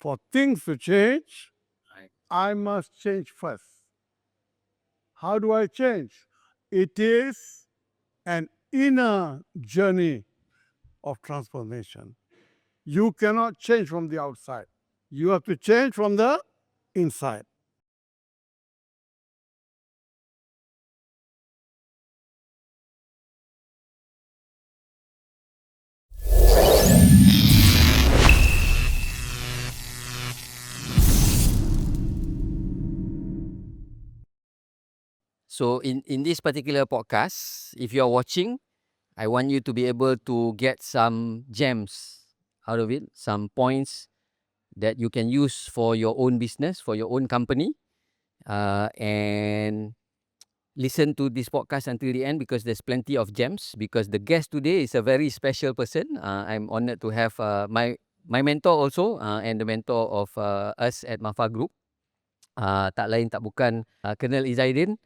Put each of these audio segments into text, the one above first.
For things to change, Right. I must change first. How do I change? It is an inner journey of transformation. You cannot change from the outside. You have to change from the inside. So in this particular podcast, if you're watching, I want you to be able to get some gems out of it, some points that you can use for your own business, for your own company, and listen to this podcast until the end because there's plenty of gems. Because the guest today is a very special person. I'm honored to have my mentor also and the mentor of us at Mafa Group. Tak lain tak bukan Colonel Izzidin.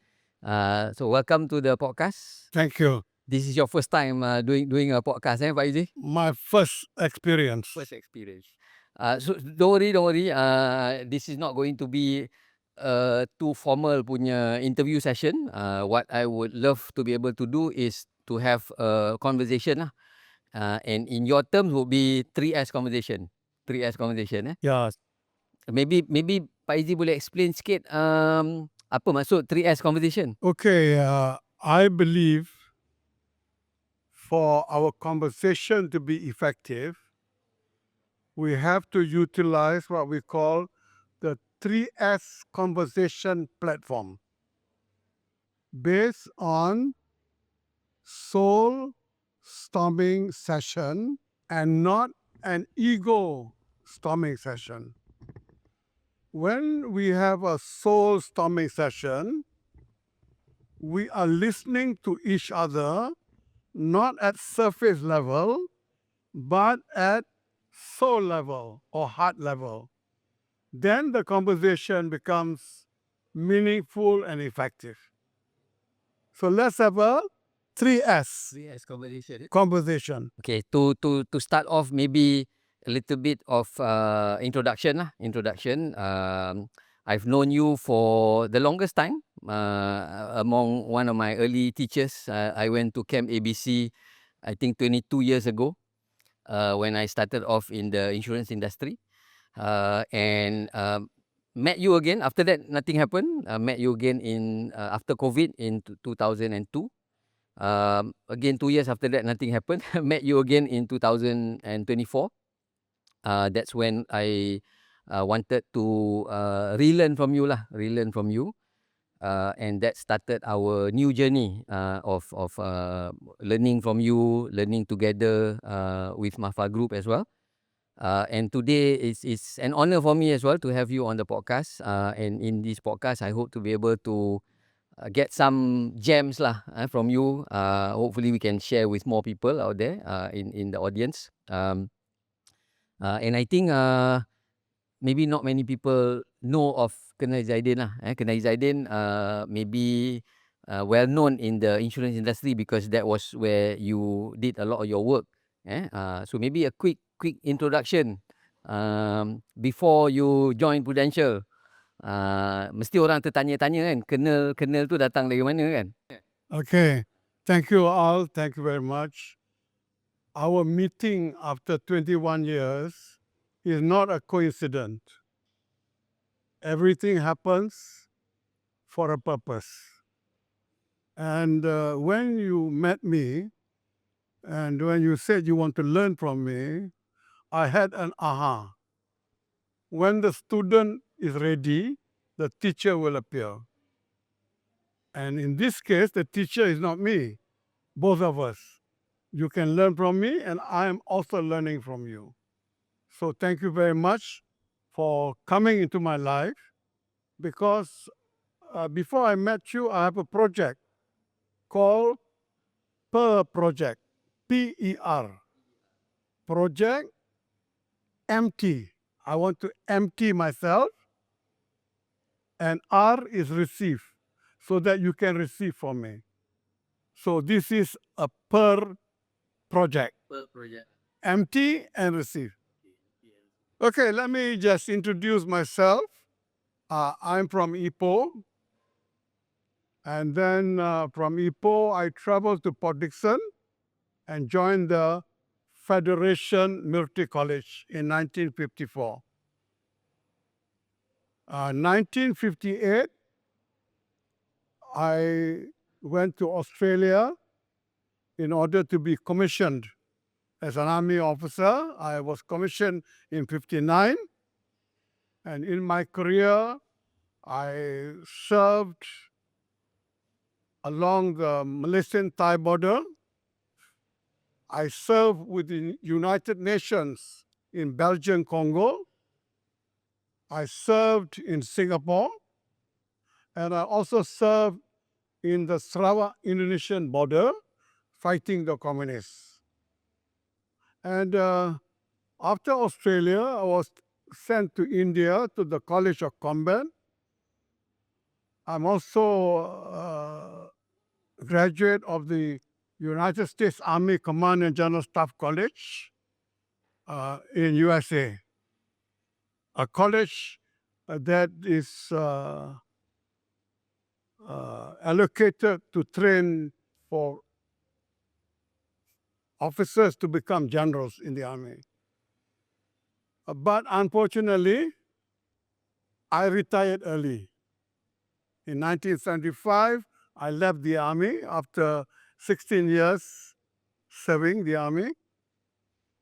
So welcome to the podcast. Thank you. This is your first time doing a podcast, Pak Izzi? My first experience. First experience. So don't worry. This is not going to be too formal punya interview session. What I would love to be able to do is to have a conversation lah. And in your terms would be 3S conversation. 3S conversation. Yes. Maybe Pak Izzi boleh explain sikit apa maksud 3S conversation? Okay, I believe for our conversation to be effective, we have to utilize what we call the 3S conversation platform based on soul storming session and not an ego storming session. When we have a soul storming session, we are listening to each other not at surface level, but at soul level or heart level. Then the conversation becomes meaningful and effective. So let's have a 3S 3S conversation. conversation. Okay, to start off, maybe a little bit of introduction lah. I've known you for the longest time. Among one of my early teachers, I went to Camp ABC, I think 22 years ago, when I started off in the insurance industry, and met you again. After that, nothing happened. Met you again in after COVID in 2002. Again, 2 years after that, nothing happened. Met you again in 2024. That's when I wanted to relearn from you lah, and that started our new journey of learning from you, learning together with Mafa Group as well. And today it's an honor for me as well to have you on the podcast. And in this podcast, I hope to be able to get some gems lah from you. Hopefully we can share with more people out there in the audience. And I think maybe not many people know of Colonel Izzidin lah. Colonel Izzidin maybe well known in the insurance industry because that was where you did a lot of your work. So maybe a quick introduction before you join Prudential. Mesti orang tertanya-tanya kan, Colonel tu datang dari mana kan? Okay, thank you all. Thank you very much. Our meeting after 21 years is not a coincidence. Everything happens for a purpose. And when you met me, and when you said you want to learn from me, I had an aha. When the student is ready, the teacher will appear. And in this case, the teacher is not me, both of us. You can learn from me, and I am also learning from you. So thank you very much for coming into my life, because before I met you, I have a project called P.E.R project, P.E.R. Project empty. I want to empty myself, and R is receive, so that you can receive from me. So this is a P.E.R project, Project. empty and receive. Okay, let me just introduce myself. I'm from Ipoh, and then from Ipoh, I traveled to Port Dickson and joined the Federation Military College in 1954. 1958, I went to Australia in order to be commissioned as an army officer. I was commissioned in 59, and in my career, I served along the Malaysian-Thai border. I served with the United Nations in Belgium, Congo. I served in Singapore, and I also served in the Sarawak-Indonesian border, fighting the communists. And after Australia, I was sent to India to the College of Combat. I'm also a graduate of the United States Army Command and General Staff College in USA, a college that is allocated to train for officers to become generals in the army. But unfortunately, I retired early. In 1975, I left the army after 16 years serving the army.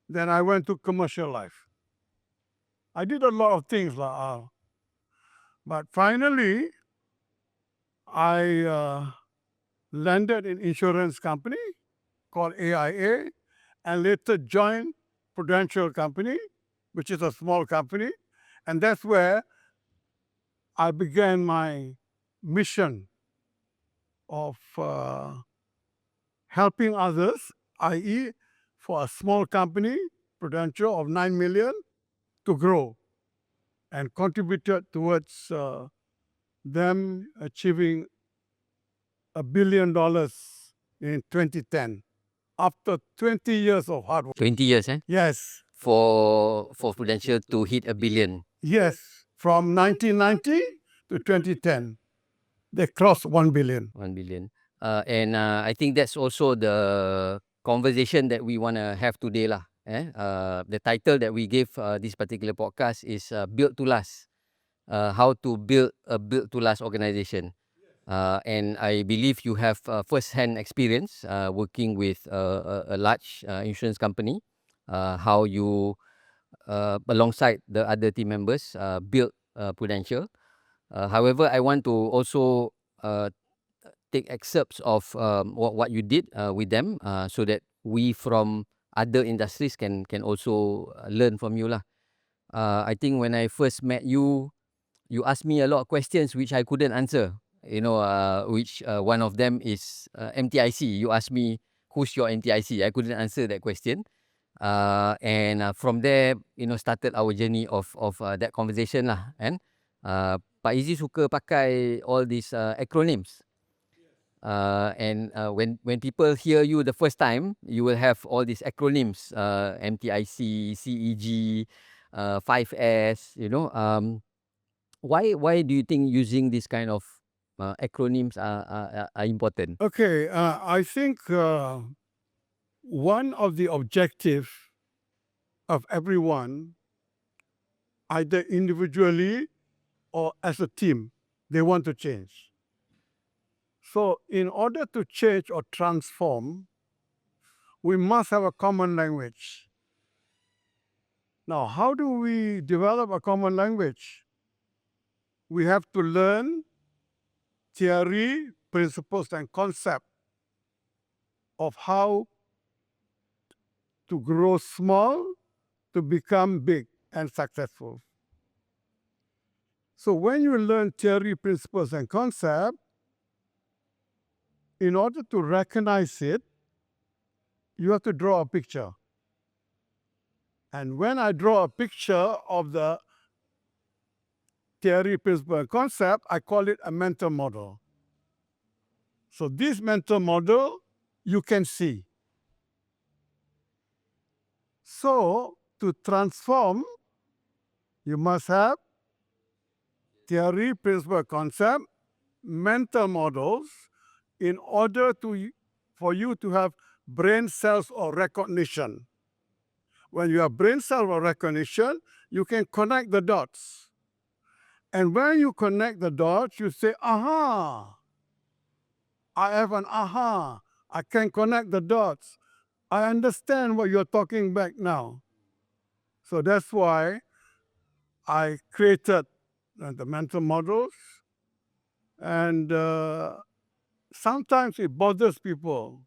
Then I went to commercial life. I did a lot of things, but finally, I landed in insurance company called AIA, and later joined Prudential Company, which is a small company, and that's where I began my mission of helping others, i.e., for a small company, Prudential of 9 million, to grow, and contributed towards them achieving $1 billion in 2010 after 20 years of hard work. 20 years, Yes, for Prudential to hit $1 billion. yes, from 1990 to 2010, they crossed 1 billion. 1 billion. And I think that's also the conversation that we want to have today lah. The title that we gave this particular podcast is Built to Last. How to build a built to last organization. And I believe you have first-hand experience working with a large insurance company. How you, alongside the other team members, built Prudential. However, I want to also take excerpts of what you did with them, so that we from other industries can also learn from you lah. I think when I first met you, you asked me a lot of questions which I couldn't answer. Which one of them is MTIC. You asked me who's your MTIC. I couldn't answer that question. And from there, started our journey of that conversation lah. And Pak Izzy suka pakai all these acronyms. And when people hear you the first time, you will have all these acronyms, MTIC, CEG, 5S. Why do you think using this kind of acronyms are important? Okay, I think one of the objectives of everyone, either individually or as a team, they want to change. So in order to change or transform, we must have a common language. Now, how do we develop a common language? We have to learn theory, principles, and concept of how to grow small to become big and successful. So when you learn theory, principles, and concept, in order to recognize it, you have to draw a picture. And when I draw a picture of the theory, principle, and concept, I call it a mental model. So this mental model, you can see. So to transform, You must have theory, principle, concept, mental models in order for you to have brain cells or recognition. When you have brain cell or recognition, you can connect the dots. And when you connect the dots, you say, aha, I have an aha. I can connect the dots. I understand what you're talking back now. So that's why I created the mental models. And sometimes it bothers people.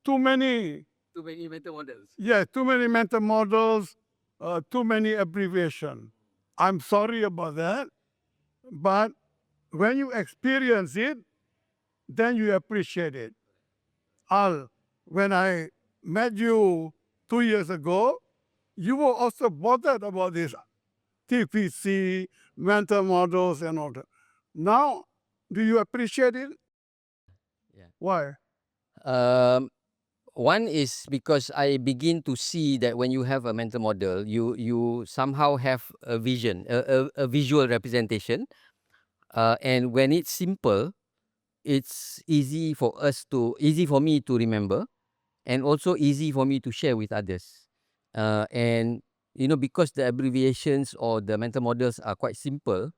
Too many mental models. Yeah, too many mental models, too many abbreviation. I'm sorry about that, but when you experience it, then you appreciate it. Al, when I met you 2 years ago, you were also bothered about this TPC, mental models, and all that. Now, do you appreciate it? Yeah. Why? One is because I begin to see that when you have a mental model, you somehow have a vision, a visual representation, and when it's simple, it's easy for me to remember, and also easy for me to share with others. And because the abbreviations or the mental models are quite simple,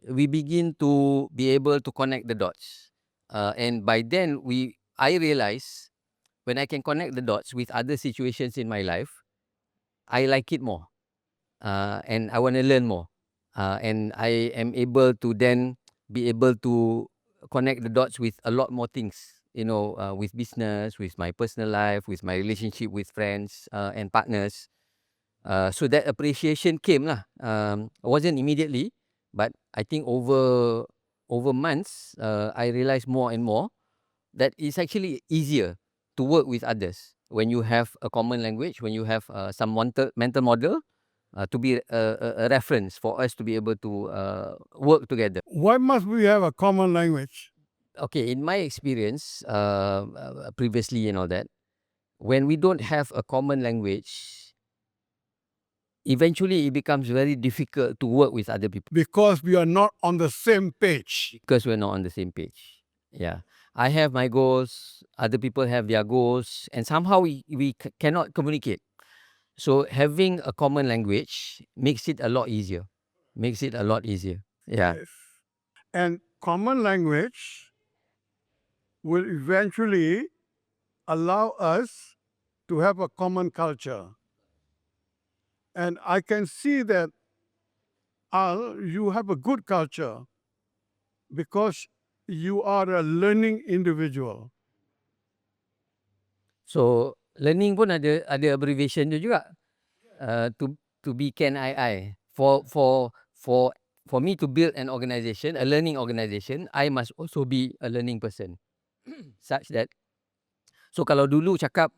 we begin to be able to connect the dots. And by then, I realize when I can connect the dots with other situations in my life, I like it more, and I want to learn more, and I am able to then be able to connect the dots with a lot more things. With business, with my personal life, with my relationship with friends and partners. So that appreciation came lah. It wasn't immediately, but I think over months, I realized more and more that it's actually easier to work with others when you have a common language, when you have some mental model to be a reference for us to be able to work together. Why must we have a common language? Okay, in my experience, previously and all that, when we don't have a common language, eventually it becomes very difficult to work with other people Because we are not on the same page. because we're not on the same page. Yeah. I have my goals, other people have their goals, and somehow we cannot communicate. So having a common language makes it a lot easier. Makes it a lot easier. Yeah. Yes. And common language will eventually allow us to have a common culture. And I can see that, Al, you have a good culture because you are a learning individual. So learning pun ada abbreviation dia juga. To be can I. For me to build an organization, a learning organization, I must also be a learning person. Such that kalau dulu cakap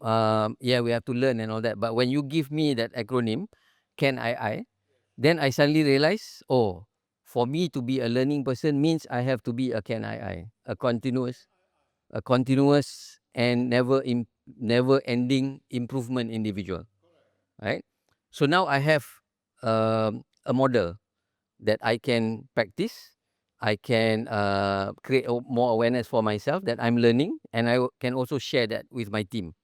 yeah, we have to learn and all that, but when you give me that acronym can I, then I suddenly realize, oh, for me to be a learning person means I have to be a can I, a continuous and never ending improvement individual, right? So now I have a model that I can practice. I can create more awareness for myself that I'm learning, and I can also share that with my team.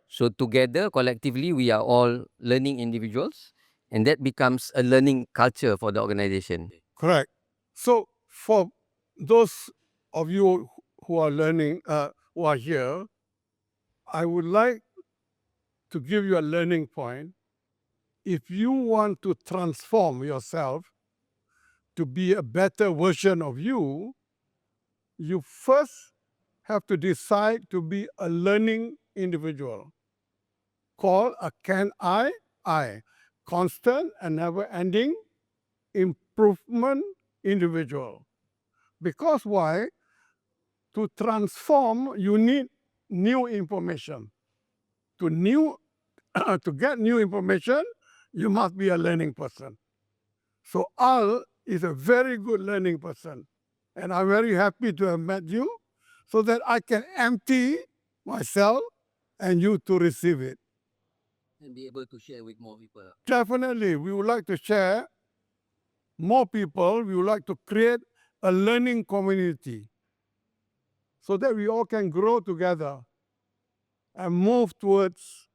So together, collectively, we are all learning individuals, and that becomes a learning culture for the organization. Correct. So, for those of you who are learning, who are here, I would like to give you a learning point. If you want to transform yourself to be a better version of you, you first have to decide to be a learning individual called a can I, constant and never ending improvement individual. Because why? To transform, you need new information. To get new information, you must be a learning person. So Al is a very good learning person. And I'm very happy to have met you so that I can empty myself and you to receive it. And be able to share with more people. Definitely, we would like to share more people. We would like to create a learning community so that we all can grow together and move towards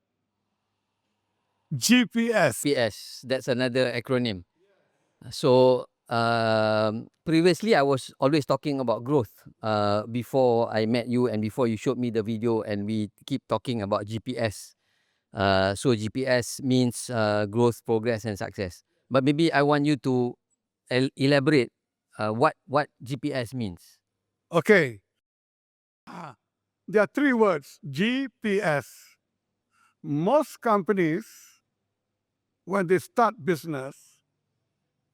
GPS. PS, that's another acronym. So previously I was always talking about growth before I met you and before you showed me the video, and we keep talking about GPS. So GPS means growth, progress, and success. But maybe I want you to elaborate what GPS means. Okay. There are three words, GPS. Most companies, when they start business,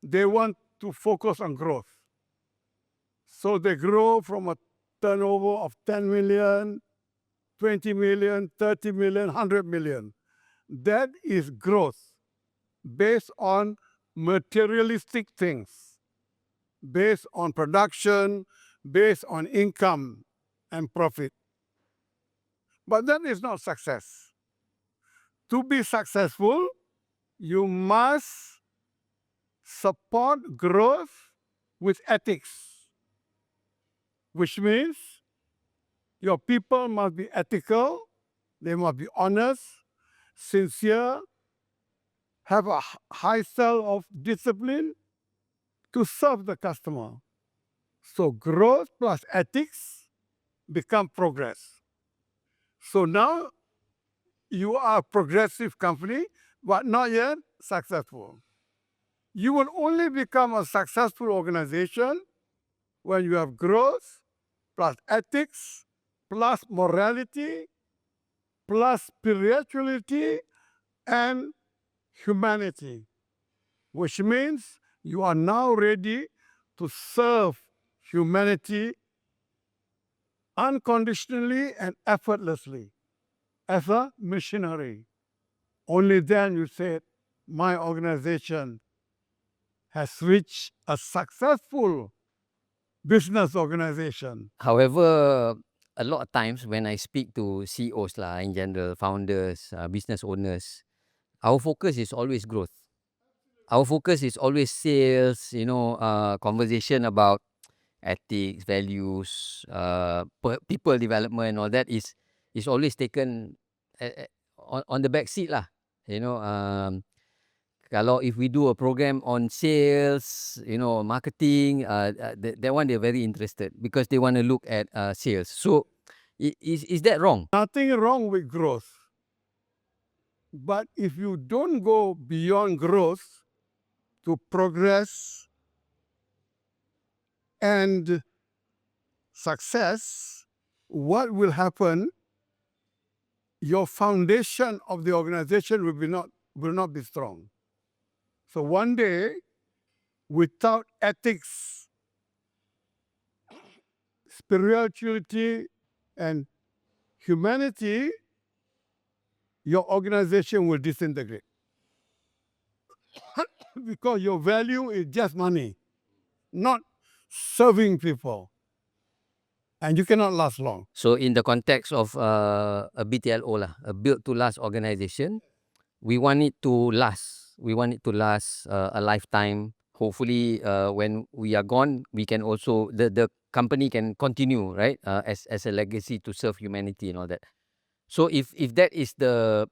they want to focus on growth. So they grow from a turnover of 10 million, 20 million, 30 million, 100 million. That is growth based on materialistic things, based on production, based on income and profit. But that is not success. To be successful, you must support growth with ethics, which means your people must be ethical, they must be honest, sincere, have a high level of discipline to serve the customer. So growth plus ethics become progress. So now you are a progressive company, but not yet successful. You will only become a successful organization when you have growth plus ethics plus morality plus spirituality and humanity, which means you are now ready to serve humanity unconditionally and effortlessly as a missionary. Only then you say, my organization has reached a successful business organization. However, a lot of times when I speak to CEOs lah in general, founders, business owners, our focus is always growth. Our focus is always sales, conversation about ethics, values, people development, all that is always taken on the back seat lah. Kalau if we do a program on sales, marketing, that one they're very interested because they want to look at sales. So is that wrong? Nothing wrong with growth. But if you don't go beyond growth to progress and success, what will happen? Your foundation of the organization will not be strong. So one day, without ethics, spirituality, and humanity, your organization will disintegrate. Because your value is just money, not serving people. And you cannot last long. So in the context of a BTLO lah, a built to last organization, we want it to last. We want it to last a lifetime. Hopefully, when we are gone, we can also the company can continue, right? As a legacy to serve humanity and all that. So if that is the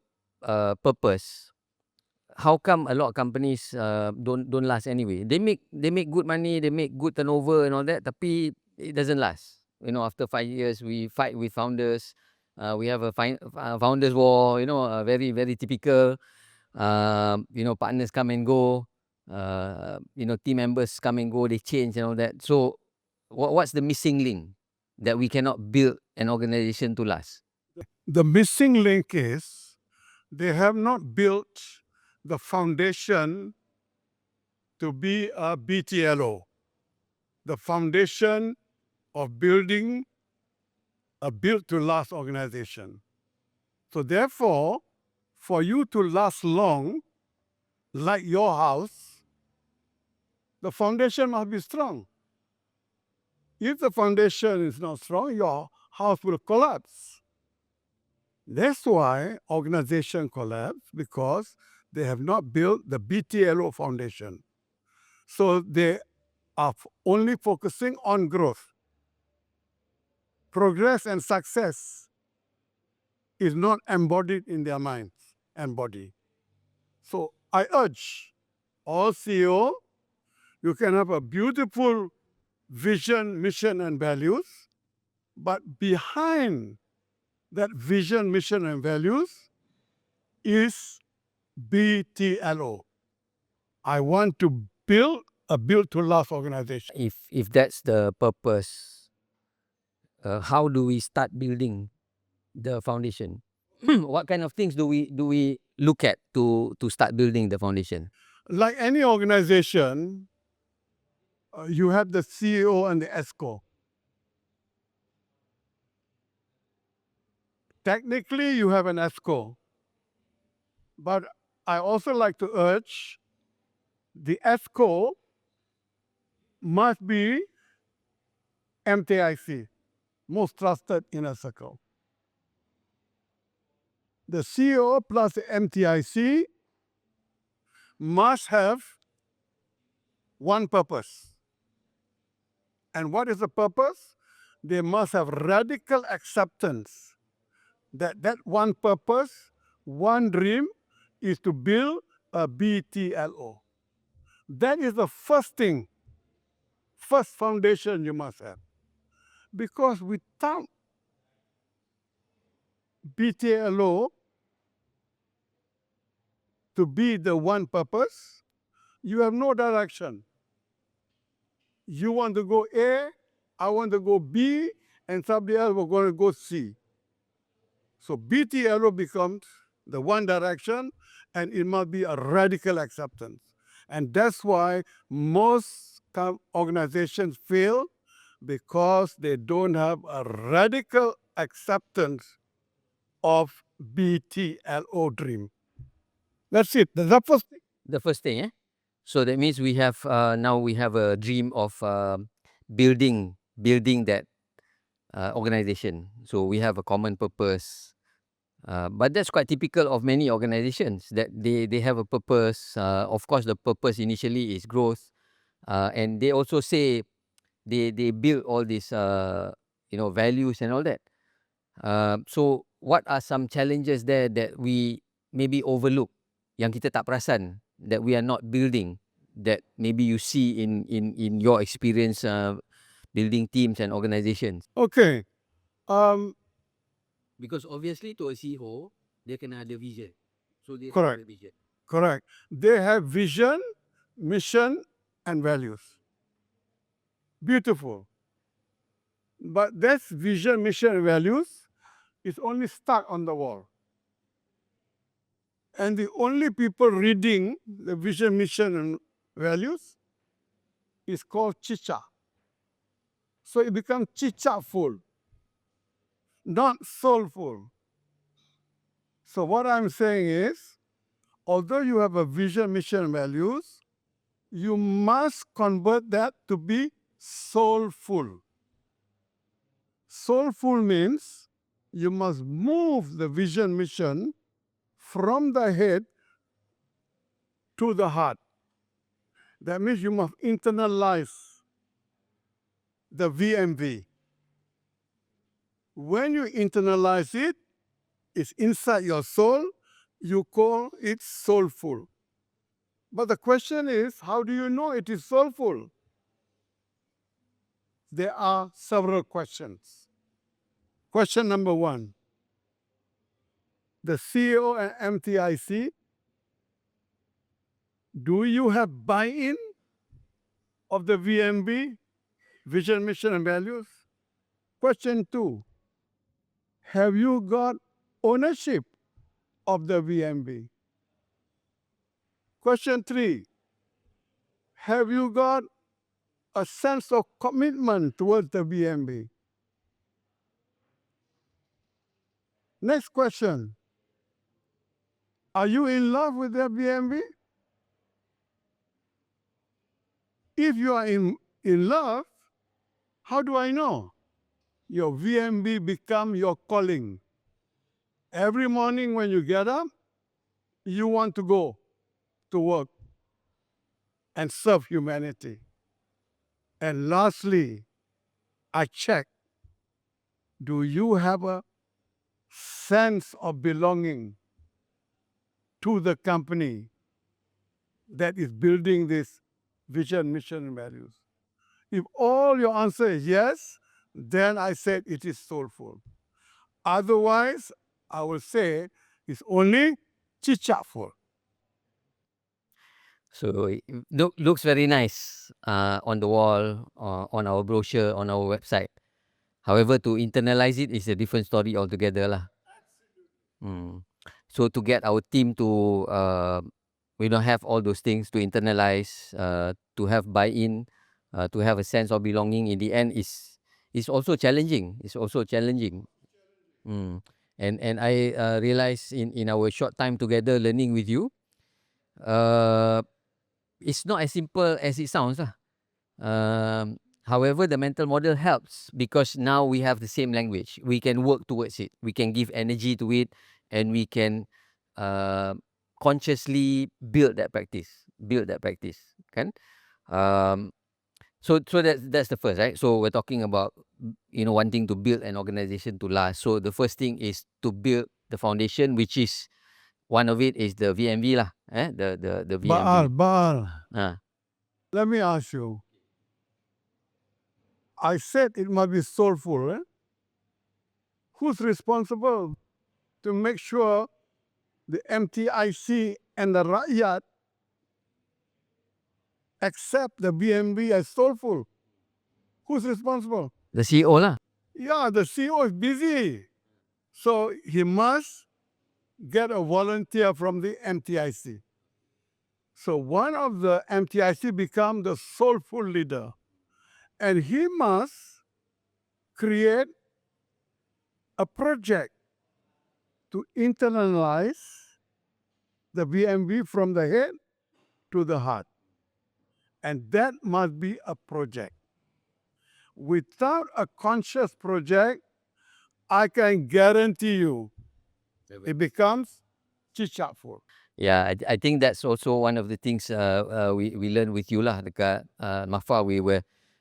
purpose, how come a lot of companies don't last anyway? They make good money, they make good turnover and all that, tapi it doesn't last. After 5 years, we fight with founders. We have a founders war. Very very typical. Partners come and go. Team members come and go. They change and all that. So, what's the missing link that we cannot build an organization to last? The missing link is they have not built the foundation to be a BTLO, the foundation of building a built-to-last organization. So therefore, for you to last long, like your house, the foundation must be strong. If the foundation is not strong, your house will collapse. That's why organization collapse, because they have not built the BTLO foundation. So they are only focusing on growth. Progress and success is not embodied in their minds and body. So I urge all CEO, you can have a beautiful vision, mission, and values, but behind that vision, mission, and values is BTLO. I want to build a build to last organization. If that's the purpose, how do we start building the foundation? What kind of things do we look at to start building the foundation? Like any organization, you have the CEO and the ESCO. Technically, you have an ESCO, but I also like to urge the ESCO must be MTIC, most trusted inner circle. The CEO plus the MTIC must have one purpose. And what is the purpose? They must have radical acceptance that that one purpose, one dream, is to build a BTLO. That is the first thing, first foundation you must have. Because without BTLO to be the one purpose, you have no direction. You want to go A, I want to go B, and somebody else will going to go C. So BTLO becomes the one direction, and it must be a radical acceptance. And that's why most organizations fail, because they don't have a radical acceptance of BTLO dream. That's it. That's the first thing. The first thing, eh? So that means we have now we have a dream of building that organization. So we have a common purpose. But that's quite typical of many organizations, that they have a purpose. Of course, the purpose initially is growth, and they also say they build all these values and all that. So what are some challenges there that we maybe overlook, yang kita tak perasan, that we are not building, that maybe you see in your experience building teams and organizations? Okay. Because obviously to a CEO, dia kena ada vision. So dia Correct. have a vision. Correct. They have vision, mission, and values. Beautiful. But that vision, mission, and values is only stuck on the wall. And the only people reading the vision, mission, and values is called chicha. So it becomes chicha-full, not soulful. So what I'm saying is, although you have a vision, mission, and values, you must convert that to be soulful. Soulful means you must move the vision, mission from the head to the heart. That means you must internalize the V.M.V. When you internalize it, it's inside your soul, you call it soulful. But the question is, how do you know it is soulful? There are several questions. Question number one, the CEO and MTIC, do you have buy-in of the V.M.V, vision, mission, and values? Question two, have you got ownership of the V.M.V? Question three, have you got a sense of commitment towards the V.M.V? Next question, are you in love with the V.M.V? If you are in love, how do I know? Your V.M.V become your calling. Every morning when you get up, you want to go to work and serve humanity. And lastly, I check, do you have a sense of belonging to the company that is building this vision, mission, and values? If all your answer is yes, then I said it is soulful. Otherwise, I will say it's only chichatful. So it looks very nice on the wall, on our brochure, on our website. However, to internalize it is a different story altogether lah. So to get our team to we don't have all those things to internalize, to have buy-in, to have a sense of belonging in the end is also challenging. It's also challenging. And I realize in our short time together learning with you, it's not as simple as it sounds lah. However, the mental model helps because now we have the same language. We can work towards it. We can give energy to it, and we can consciously build that practice. Kan? So that's the first, right? So we're talking about wanting to build an organization to last. So the first thing is to build the foundation, which is one of it is the V.M.V lah, the V.M.V. Baal, Ah. let me ask you. I said it must be soulful. Who's responsible to make sure the MTIC and the Rakyat accept the B.M.V as soulful? Who's responsible? The CEO lah. Yeah, the CEO is busy. So he must get a volunteer from the MTIC. So one of the MTIC become the soulful leader. And he must create a project to internalize the B.M.V from the head to the heart. And that must be a project. Without a conscious project, I can guarantee you it becomes chichatful. Yeah, I think that's also one of the things we learned with you lah dekat Mafa.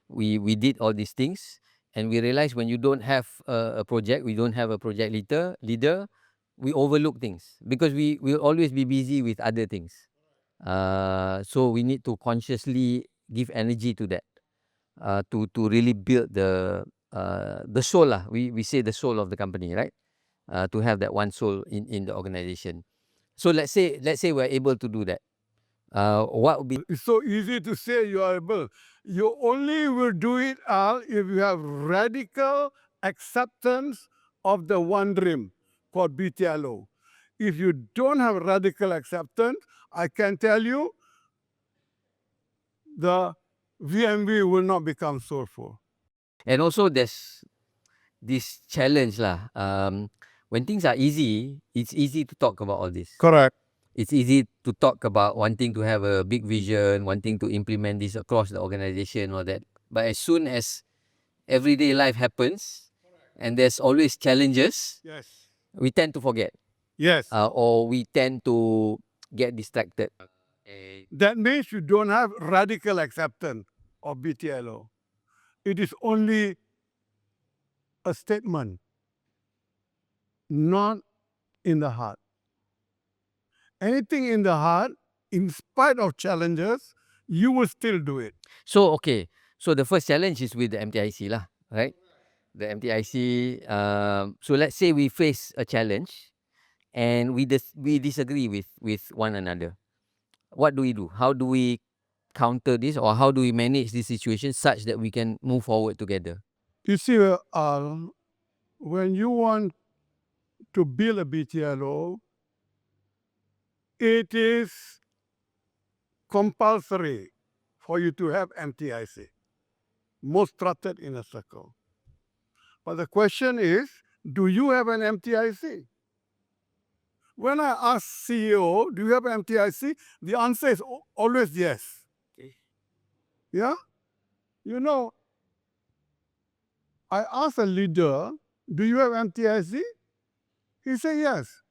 We did all these things, and we realized when you don't have a project, we don't have a project leader, we overlook things because we will always be busy with other things. So we need to consciously give energy to that, to really build the soul lah. We say the soul of the company, right? To have that one soul in the organization. So let's say we're able to do that. What would be? It's so easy to say you are able. You only will do it, Al, if you have radical acceptance of the one dream called BTLO. If you don't have radical acceptance, I can tell you the V.M.V will not become soulful. And also there's this challenge lah. When things are easy, it's easy to talk about all this. Correct. It's easy to talk about wanting to have a big vision, wanting to implement this across the organization, all that. But as soon as everyday life happens, and there's always challenges, Yes. we tend to forget, Yes. or we tend to get distracted. That means you don't have radical acceptance of BTLO. It is only a statement, not in the heart. Anything in the heart, in spite of challenges, you will still do it. So okay, so the first challenge is with the MTIC lah, right? The MTIC. So let's say we face a challenge, and we disagree with one another. What do we do? How do we counter this, or how do we manage this situation such that we can move forward together? You see, when you want to build a BTLO, it is compulsory for you to have MTIC, most trusted in a circle. But the question is, do you have an MTIC? When I ask CEO, do you have MTIC? The answer is always yes. Okay. Yeah? You know, I ask a leader, do you have MTIC? He said, yes.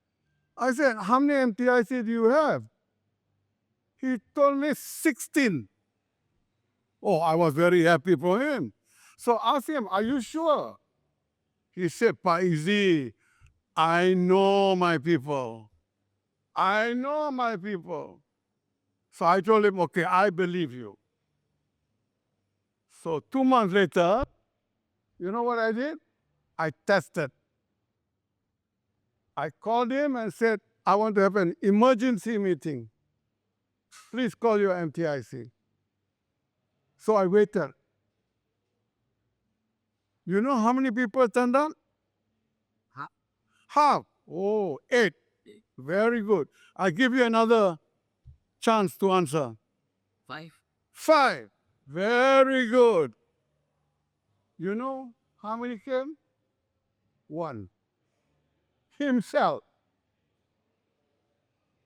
I said, how many MTIC do you have? He told me 16. Oh, I was very happy for him. So I asked him, are you sure? He said, P.E.R, I know my people. I know my people. So I told him, okay, I believe you. So 2 months later, you know what I did? I tested. I called him and said, I want to have an emergency meeting. Please call your MTIC. So I waited. You know how many people turned up? Half. Half. Oh, 8. Very good. I give you another chance to answer. 5. 5. Very good. You know how many came? 1. Himself.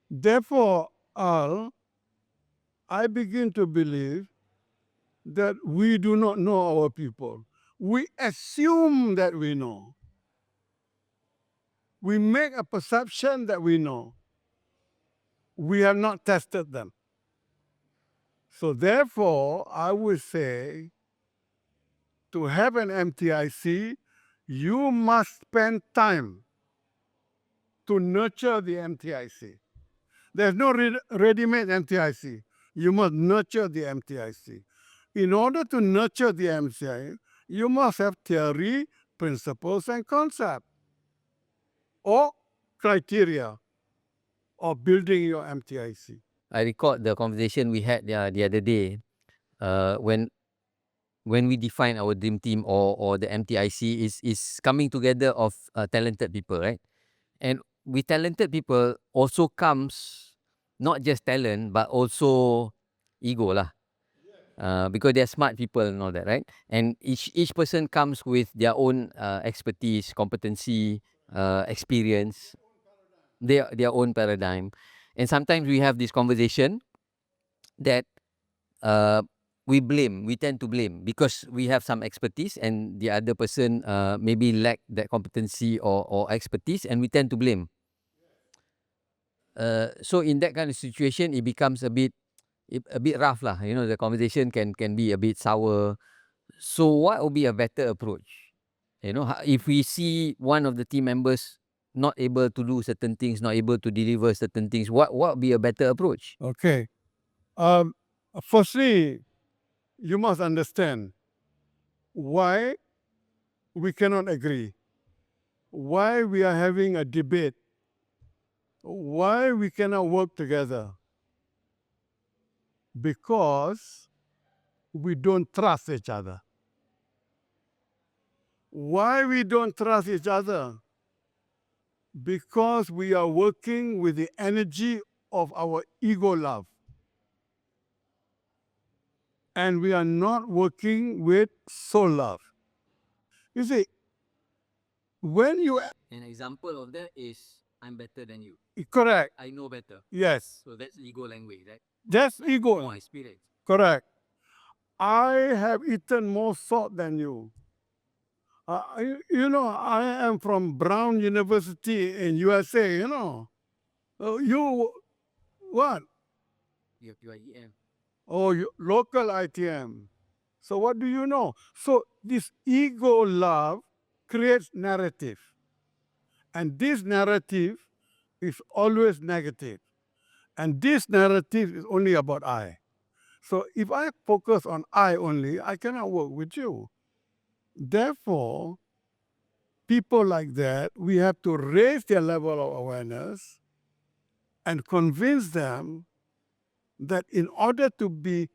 Therefore, Al, I begin to believe that we do not know our people. We assume that we know. We make a perception that we know. We have not tested them. So therefore, I would say, to have an MTIC, you must spend time to nurture the MTIC. There's no ready-made MTIC. You must nurture the MTIC. In order to nurture the MTIC, you must have theory, principles, and concept, or criteria of building your MTIC. I recalled the conversation we had the other day, when we define our dream team or the MTIC is coming together of talented people, right? And with talented people also comes not just talent but also ego lah. Because they're smart people and all that, right? And each person comes with their own expertise, competency, experience, their own paradigm. And sometimes we have this conversation that we tend to blame because we have some expertise and the other person maybe lack that competency or expertise, and we tend to blame. So in that kind of situation, it becomes a bit rough lah. You know, the conversation can be a bit sour. So what would be a better approach? You know, if we see one of the team members not able to do certain things, not able to deliver certain things, what would be a better approach? Okay. Firstly, you must understand why we cannot agree, why we are having a debate, why we cannot work together. Because we don't trust each other. Why we don't trust each other? Because we are working with the energy of our ego love. And we are not working with soul love. You see, when you... An example of that is I'm better than you. Correct. I know better. Yes. So that's ego language, right? That's ego. More experience. Correct. I have eaten more salt than you. You know, I am from Brown University in USA, you know. You, what? You have EM. Oh, local ITM. So what do you know? So this ego love creates narrative. And this narrative is always negative. And this narrative is only about I. So if I focus on I only, I cannot work with you. Therefore, people like that, we have to raise their level of awareness and convince them that in order to be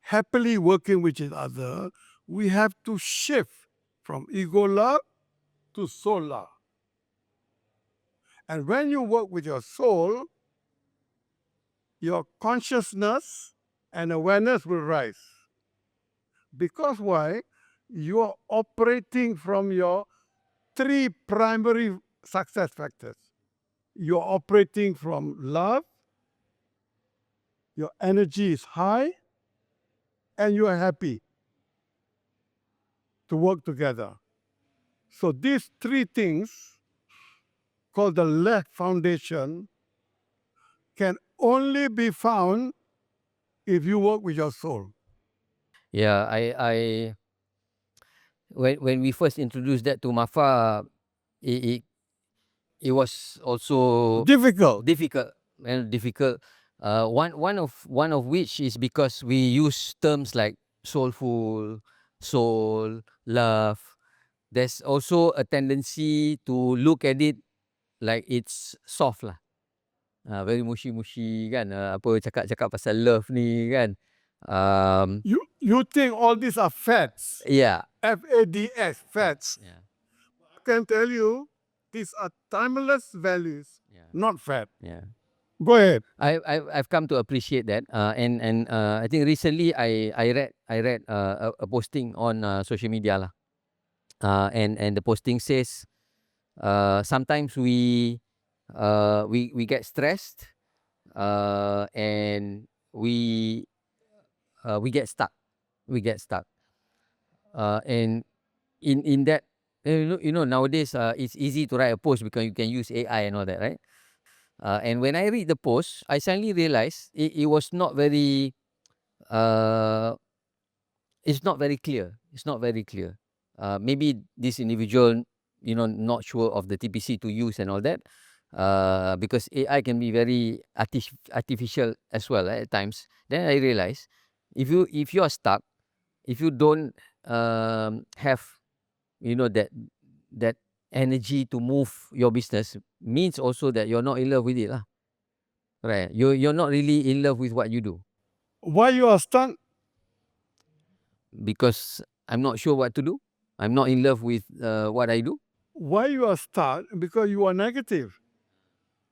happily working with each other, we have to shift from ego love to soul love. And when you work with your soul, your consciousness and awareness will rise. Because why? You are operating from your 3 primary success factors. You're operating from love, your energy is high, and you are happy to work together. So these 3 things called the left foundation can only be found if you work with your soul. Yeah, when we first introduced that to Mafa, it it was also Difficult. difficult and difficult. One of which is because we use terms like soulful, soul, love. There's also a tendency to look at it like it's soft lah. Very mushy-mushy kan, apa cakap-cakap pasal love ni kan. You think all these are fads. Yeah. F-A-D-S, fads. Yeah. I can tell you, these are timeless values, Yeah. not fad. Yeah. Go ahead. I've come to appreciate that, and I think recently I read a posting on social media lah, and the posting says sometimes we get stressed, and we get stuck, and in that, you know nowadays it's easy to write a post because you can use AI and all that, right? And when I read the post, I suddenly realized it was not very, it's not very clear. It's not very clear. Maybe this individual, not sure of the TPC to use and all that, because AI can be very artificial as well, at times. Then I realized if you are stuck, if you don't have, that energy to move your business, means also that you're not in love with it lah. Right? You're not really in love with what you do, Why you are stuck? because I'm not sure what to do. I'm not in love with what I do. Why you are stuck? Because you are negative.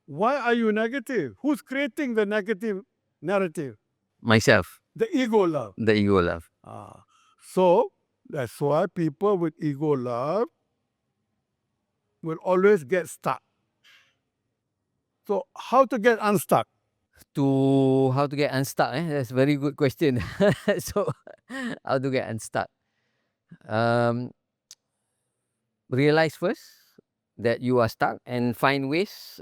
Why are you negative? Who's creating the negative narrative? Myself, The ego love. the ego love. So that's why people with ego love will always get stuck. So how to get unstuck? How to get unstuck? That's a very good question. So, how to get unstuck? Realize first that you are stuck and find ways,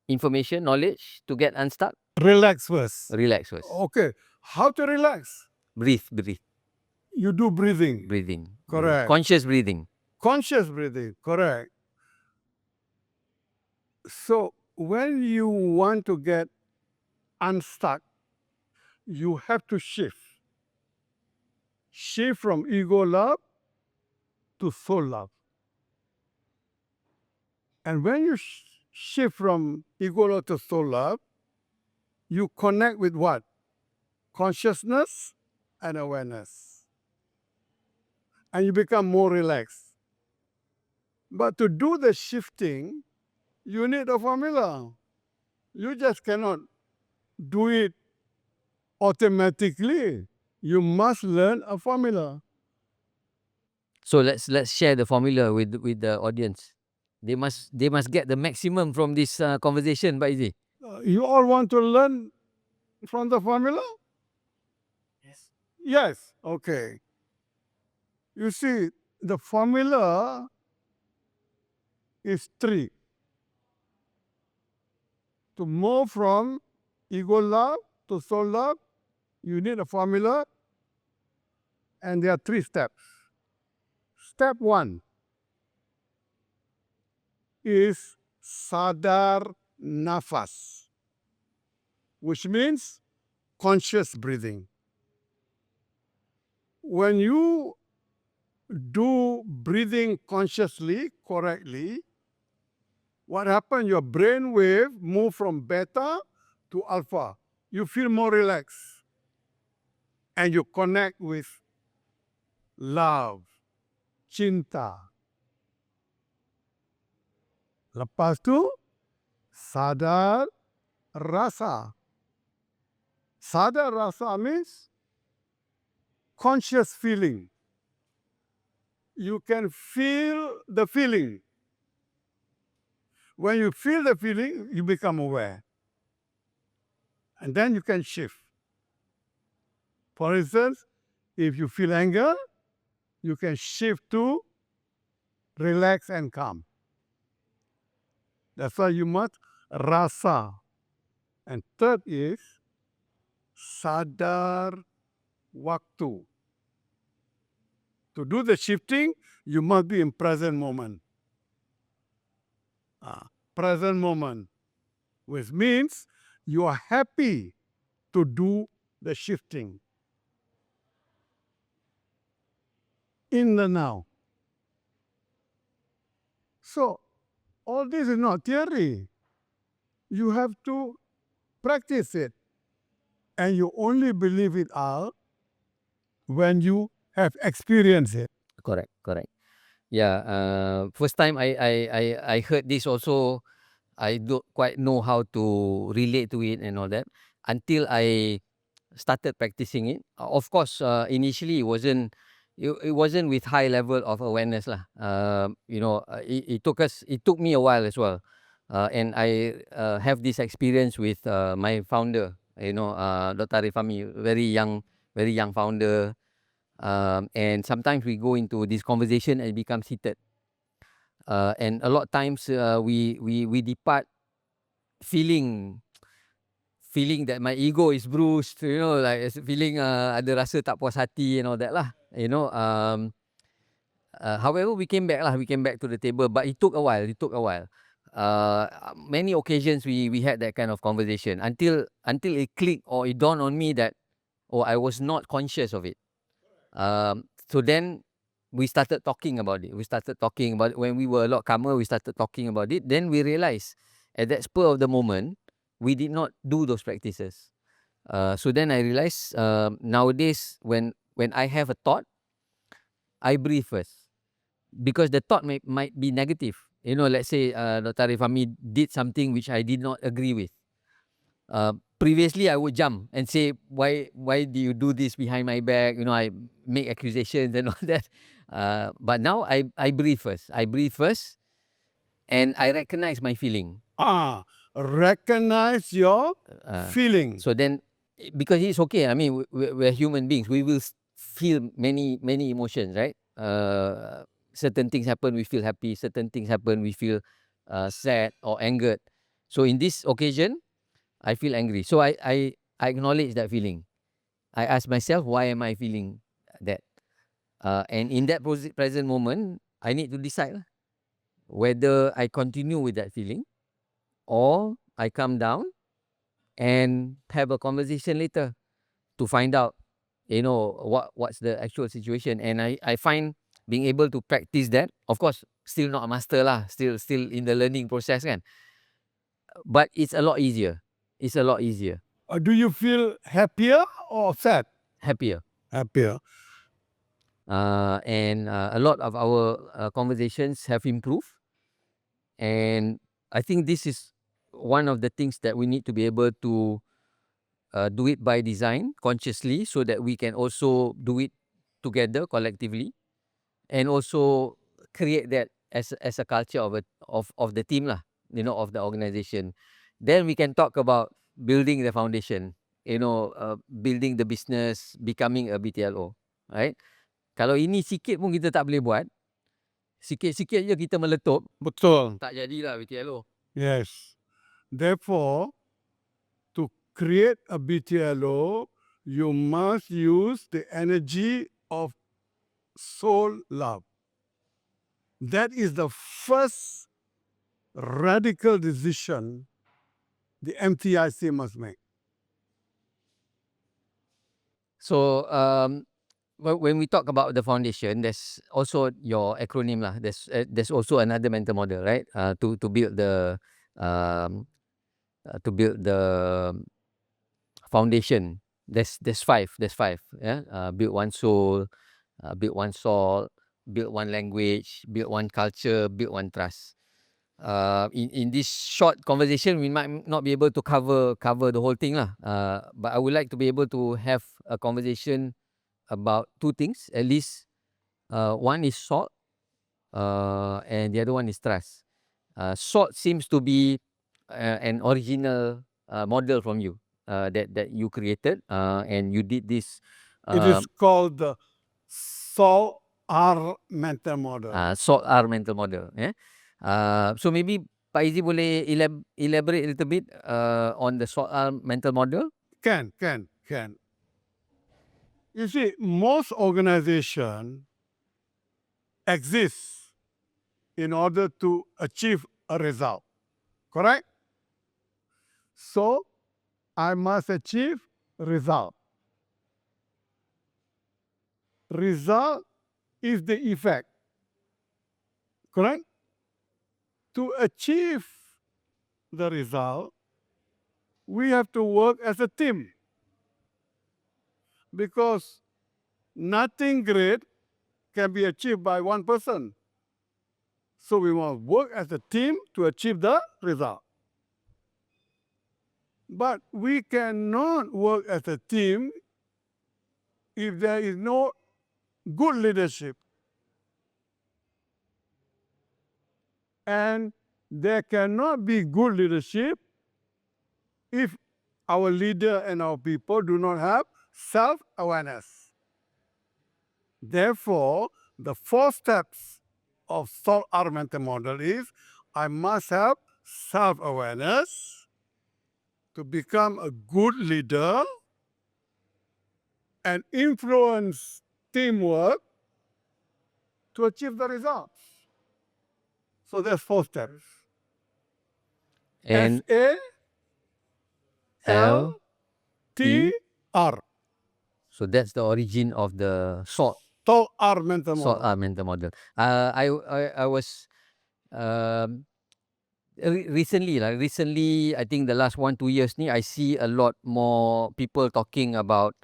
information, knowledge to get unstuck. Relax first. Relax first. Okay. How to relax? Breathe. You do breathing. Correct. Conscious breathing. Conscious breathing. Correct. So when you want to get unstuck, you have to shift. Shift from ego love to soul love. And when you shift from ego love to soul love, you connect with what? Consciousness and awareness. And you become more relaxed. But to do the shifting, you need a formula. You just cannot do it automatically. You must learn a formula. So let's share the formula with the audience. They must get the maximum from this conversation, Pak Izzy. You all want to learn from the formula? Yes. Yes. Okay. You see, the formula is 3. To move from ego love to soul love, you need a formula, and there are 3 steps. Step 1 is Sadar, Nafas, which means conscious breathing. When you do breathing consciously, correctly, what happens? Your brain wave move from beta to alpha. You feel more relaxed. And you connect with love, cinta. Lepas tu, sadar, rasa. Sadar rasa means conscious feeling. You can feel the feeling. When you feel the feeling, you become aware. And then you can shift. For instance, if you feel anger, you can shift to relax and calm. That's why you must rasa. And third is sadar waktu. To do the shifting, you must be in present moment. Present moment, which means you are happy to do the shifting in the now. So, all this is not theory. You have to practice it. And you only believe it out when you have experienced it. Correct, correct. Yeah, first time I heard this also, I don't quite know how to relate to it and all that until I started practicing it. Of course, initially it wasn't with high level of awareness lah. It took me a while as well, and I have this experience with my founder. Dr. Arifami, very young founder. And sometimes we go into this conversation and become heated. And a lot of times we depart feeling that my ego is bruised, like feeling ada rasa tak puas hati and all that lah. However, we came back to the table, but it took a while. Many occasions we had that kind of conversation until it clicked or it dawned on me that I was not conscious of it. So then we started talking about it. When we were a lot calmer. We started talking about it. Then we realized at that spur of the moment, we did not do those practices. So then I realized nowadays when I have a thought, I breathe first because the thought might be negative. Let's say Dr. Arifami did something which I did not agree with. Previously, I would jump and say, why do you do this behind my back? I make accusations and all that. But now I breathe first. And I recognize my feeling. Recognize your feeling. So then, because it's okay. I mean, we're human beings. We will feel many emotions, right? Certain things happen, we feel happy. Certain things happen, we feel sad or angered. So in this occasion, I feel angry. So I acknowledge that feeling. I ask myself, why am I feeling that? And in that present moment, I need to decide whether I continue with that feeling or I calm down and have a conversation later to find out, what's the actual situation. And I find being able to practice that, of course, still not a master lah, still in the learning process kan. But it's a lot easier. Do you feel happier or sad? Happier. Happier. And a lot of our conversations have improved. And I think this is one of the things that we need to be able to do it by design consciously, so that we can also do it together collectively, and also create that as a culture of the team lah, of the organization. Then we can talk about building the foundation, building the business, becoming a BTLO, right? Kalau ini sikit pun kita tak boleh buat, sikit-sikit je kita meletup, Betul. tak jadilah BTLO. Yes. Therefore, to create a BTLO, you must use the energy of soul love. That is the first radical decision the MTIC must make. So when we talk about the foundation, there's also your acronym lah. There's also another mental model, right? To build the foundation. There's five. Yeah. Build one soul, build one soul, build one language, build one culture, build one trust. In this short conversation, we might not be able to cover the whole thing lah. But I would like to be able to have a conversation about two things at least. One is salt, and the other one is trust. Salt seems to be an original model from you that you created, and you did this. It is called the SOAR mental model. SOAR mental model. Yeah. So maybe Pak Izzy boleh elaborate a little bit on the soal mental model? Can. You see, most organization exists in order to achieve a result. Correct? So I must achieve result. Result is the effect. Correct? To achieve the result, we have to work as a team. Because nothing great can be achieved by one person. So we must work as a team to achieve the result. But we cannot work as a team if there is no good leadership. And there cannot be good leadership if our leader and our people do not have self-awareness. Therefore, the 4 steps of SOL-R mental model is I must have self-awareness to become a good leader and influence teamwork to achieve the results. So there's 4 steps. And SALTR. so that's the origin of the SOL-R mental model. SOL-R mental model. I was recently, I think the last 1-2 years ni, I see a lot more people talking about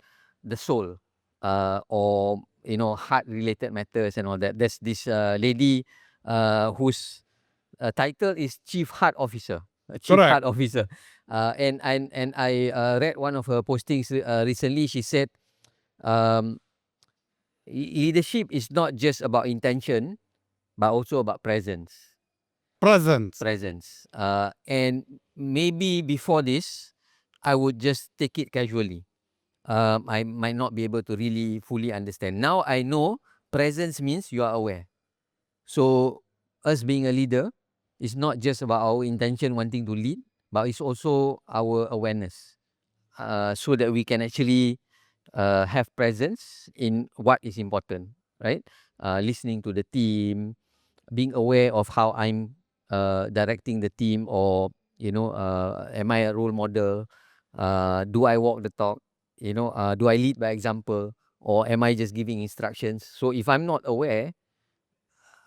the soul, or you know, heart related matters and all that. There's this lady whose title is Chief Heart Officer. Chief Correct. Heart Officer. And I read one of her postings recently. She said, leadership is not just about intention, but also about presence. Presence. And maybe before this, I would just take it casually. I might not be able to really fully understand. Now I know presence means you are aware. So us being a leader is not just about our intention wanting to lead, but it's also our awareness, so that we can actually have presence in what is important, right? Listening to the team, being aware of how I'm directing the team, or you know, am I a role model? Do I walk the talk? You know, do I lead by example, or am I just giving instructions? So if I'm not aware,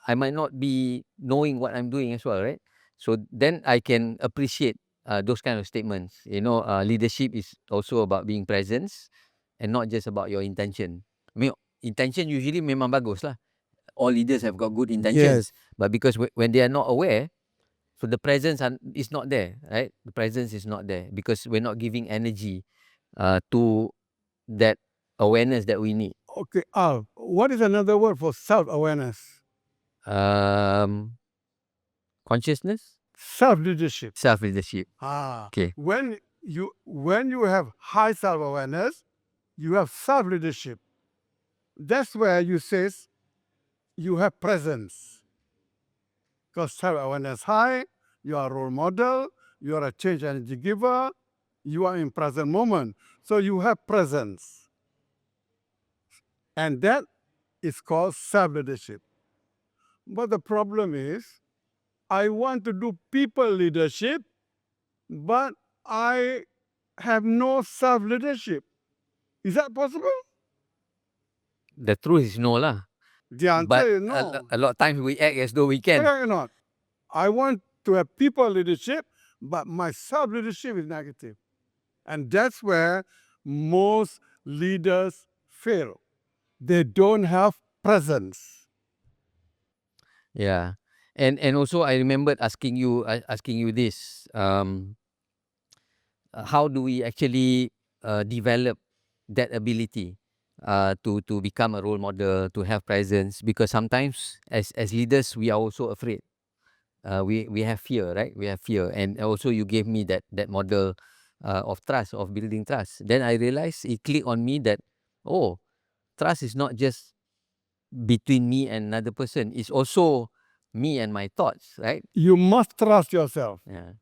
I might not be knowing what I'm doing as well, right? So then I can appreciate those kind of statements. You know, leadership is also about being presence and not just about your intention. I mean, intention usually memang bagus lah. All leaders have got good intentions. Yes. But because when they are not aware, so the presence is not there, right? The presence is not there because we're not giving energy to that awareness that we need. Okay, what is another word for self-awareness? Consciousness? Self-leadership. Self-leadership. Okay. When you have high self-awareness, you have self-leadership. That's where you say you have presence. Because self-awareness high, you are a role model, you are a change energy giver, you are in present moment. So you have presence. And that is called self-leadership. But the problem is, I want to do people leadership, but I have no self-leadership. Is that possible? The truth is no lah. The answer But is no. a lot of times we act as though we can. Correct or not? I want to have people leadership, but my self-leadership is negative. And that's where most leaders fail. They don't have presence. Yeah. And also I remembered asking you this. How do we actually develop that ability to become a role model, to have presence? Because sometimes as leaders we are also afraid. We have fear, right? We have fear. And also you gave me that model of trust, of building trust. Then I realized, it clicked on me that, trust is not just between me and another person. It's also me and my thoughts, right? You must trust yourself. Yeah.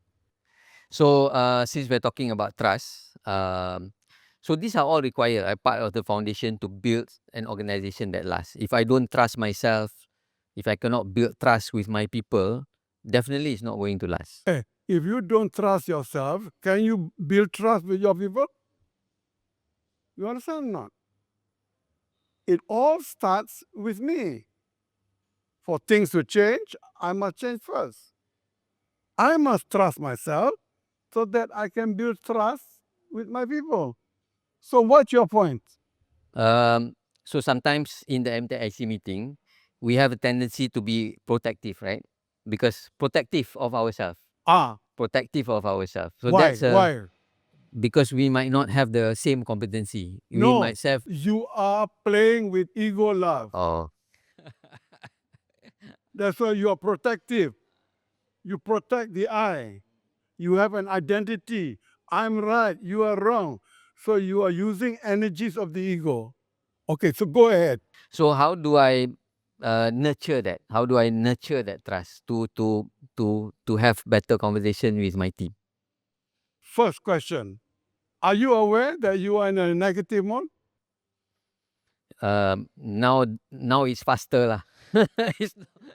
So since we're talking about trust, so these are all required, part of the foundation to build an organization that lasts. If I don't trust myself, if I cannot build trust with my people, definitely it's not going to last. If you don't trust yourself, can you build trust with your people? You understand or not? It all starts with me. For things to change, I must change first. I must trust myself so that I can build trust with my people. So what's your point? So sometimes in the MTIC meeting, we have a tendency to be protective, right? Because protective of ourselves. Protective of ourselves. So Why? that's Why? because we might not have the same competency. We No, might have. you are playing with ego love. Oh, That's why you are protective. You protect the I. You have an identity. I'm right, you are wrong. So you are using energies of the ego. Okay, so go ahead. so how do I nurture that? How do I nurture that trust to have better conversation with my team? First question. Are you aware that you are in a negative mode? Now it's faster lah.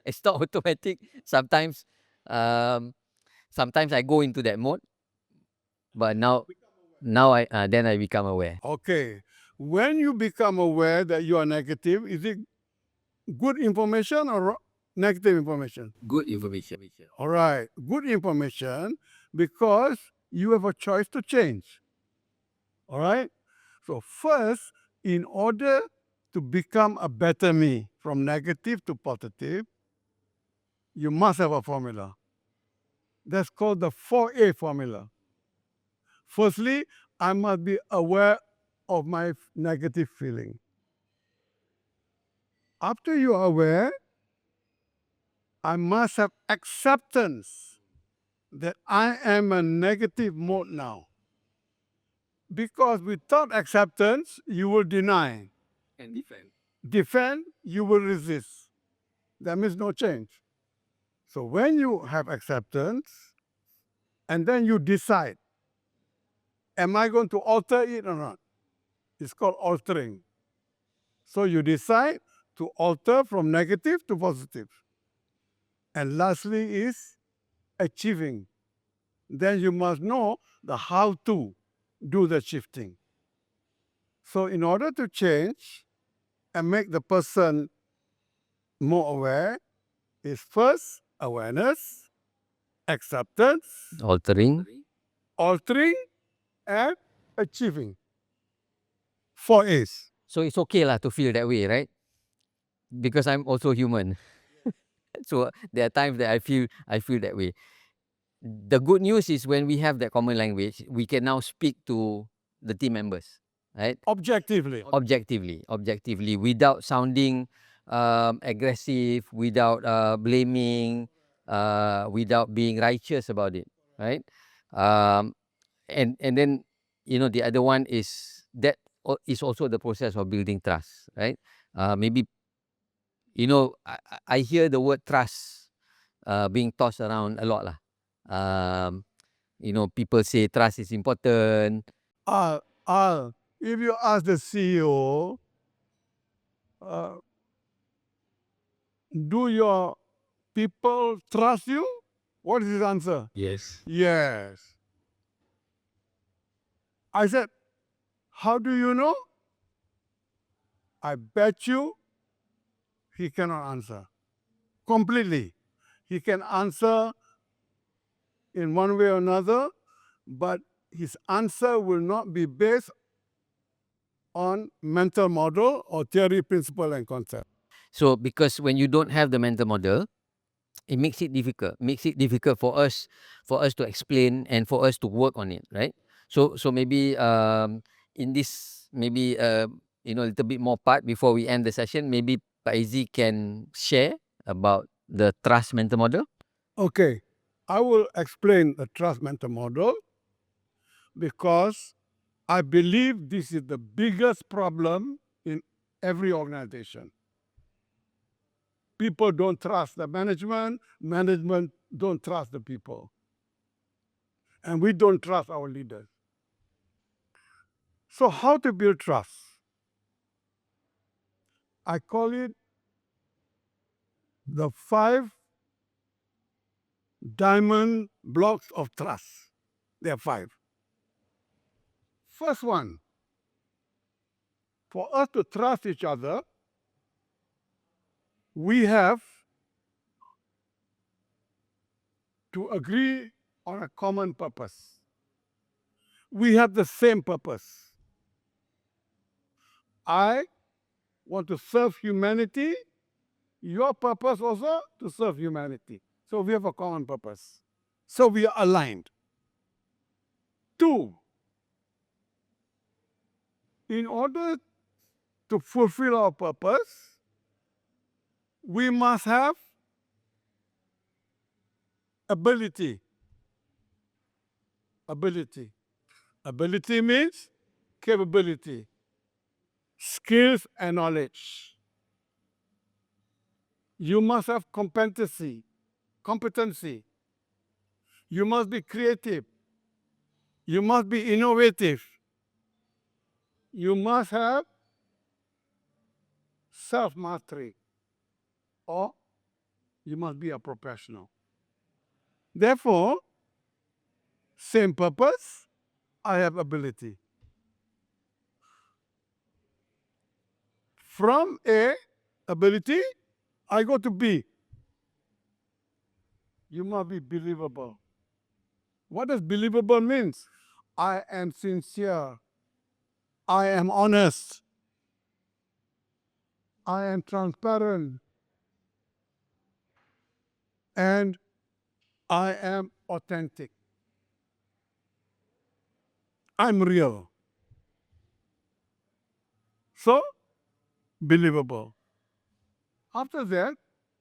it's not automatic. Sometimes I go into that mode, but now then I become aware. Okay. When you become aware that you are negative, is it good information or negative information? Good information. All right. Good information because you have a choice to change. All right. So, first, in order to become a better me from negative to positive, you must have a formula. That's called the 4A formula. Firstly, I must be aware of my negative feeling. After you are aware, I must have acceptance that I am a negative mode now. Because without acceptance, you will deny. And defend. Defend, you will resist. That means no change. So when you have acceptance, and then you decide, am I going to alter it or not? It's called altering. So you decide to alter from negative to positive. And lastly is achieving. Then you must know the how to do the shifting. So in order to change and make the person more aware, is first awareness, acceptance, Altering. altering, and achieving. 4 A's. So it's okay lah to feel that way, right? Because I'm also human. So there are times that I feel that way. The good news is when we have that common language, we can now speak to the team members, right? Objectively. Objectively, without sounding aggressive, without blaming, without being righteous about it, right? And then the other one is that is also the process of building trust, right? Maybe I hear the word trust being tossed around a lot lah. People say trust is important. If you ask the CEO, do your people trust you? What is his answer? Yes. Yes. I said, how do you know? I bet you he cannot answer completely. He can answer in one way or another, but his answer will not be based on mental model or theory, principle, and concept. So because when you don't have the mental model, it makes it difficult. For us to explain and for us to work on it, right? So maybe in this little bit more part before we end the session, maybe Pak Izzy can share about the trust mental model. Okay, I will explain the trust mental model because I believe this is the biggest problem in every organization. People don't trust the management. Management don't trust the people. And we don't trust our leaders. So how to build trust? I call it the 5 diamond blocks of trust. There are 5. First one, for us to trust each other, we have to agree on a common purpose. We have the same purpose. I want to serve humanity. Your purpose also to serve humanity. So we have a common purpose. So we are aligned. 2, in order to fulfill our purpose, we must have ability. Ability. Ability means capability, skills, and knowledge. You must have competency. You must be creative. You must be innovative. You must have self-mastery, or you must be a professional. Therefore, same purpose, I have ability. From A, ability, I go to B. You must be believable. What does believable means? I am sincere. I am honest. I am transparent. And I am authentic. I'm real. So, believable. After that,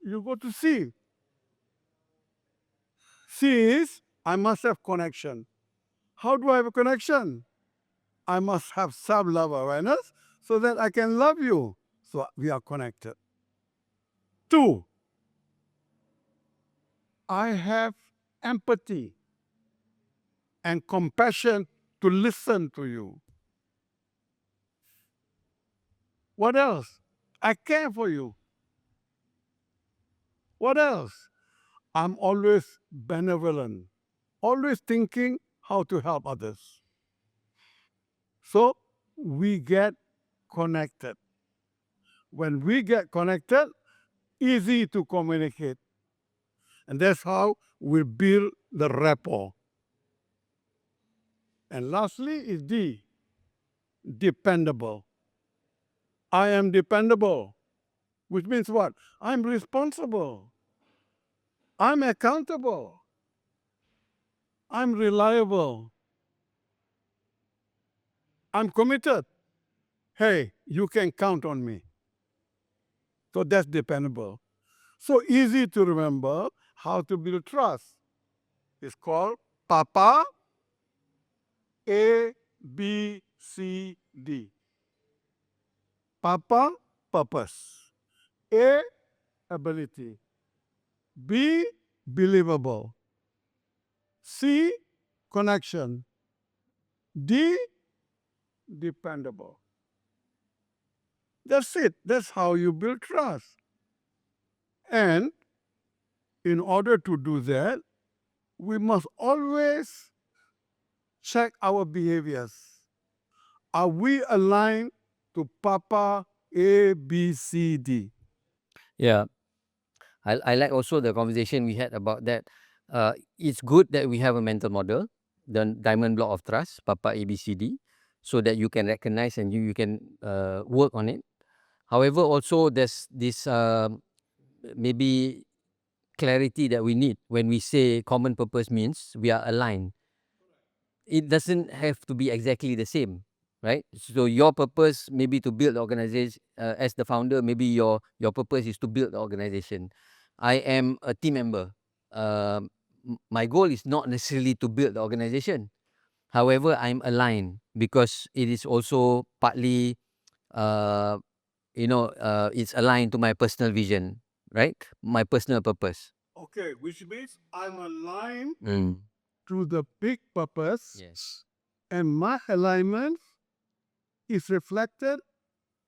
you go to C. C is, I must have connection. How do I have a connection? I must have self-love awareness so that I can love you. So we are connected. 2, I have empathy and compassion to listen to you. What else? I care for you. What else? I'm always benevolent, always thinking how to help others. So we get connected. When we get connected, easy to communicate. And that's how we build the rapport. And lastly is D, dependable. I am dependable, which means what? I'm responsible. I'm accountable. I'm reliable. I'm committed. Hey, you can count on me. So that's dependable. So easy to remember how to build trust. It's called Papa A, B, C, D. Papa, purpose. A, ability. B, believable. C, connection. D, dependable. That's it. That's how you build trust. And in order to do that, we must always check our behaviors. Are we aligned to Papa A, B, C, D? Yeah, I like also the conversation we had about that. It's good that we have a mental model, the diamond block of trust, Papa ABCD, so that you can recognize and you can work on it. However, also there's this maybe clarity that we need when we say common purpose means we are aligned. It doesn't have to be exactly the same, right? So your purpose maybe to build the organization, as the founder, maybe your purpose is to build the organization. I am a team member. My goal is not necessarily to build the organization. However, I'm aligned because it is also partly, it's aligned to my personal vision, right? My personal purpose. Okay, which means I'm aligned Mm. to the big purpose, Yes. and my alignment is reflected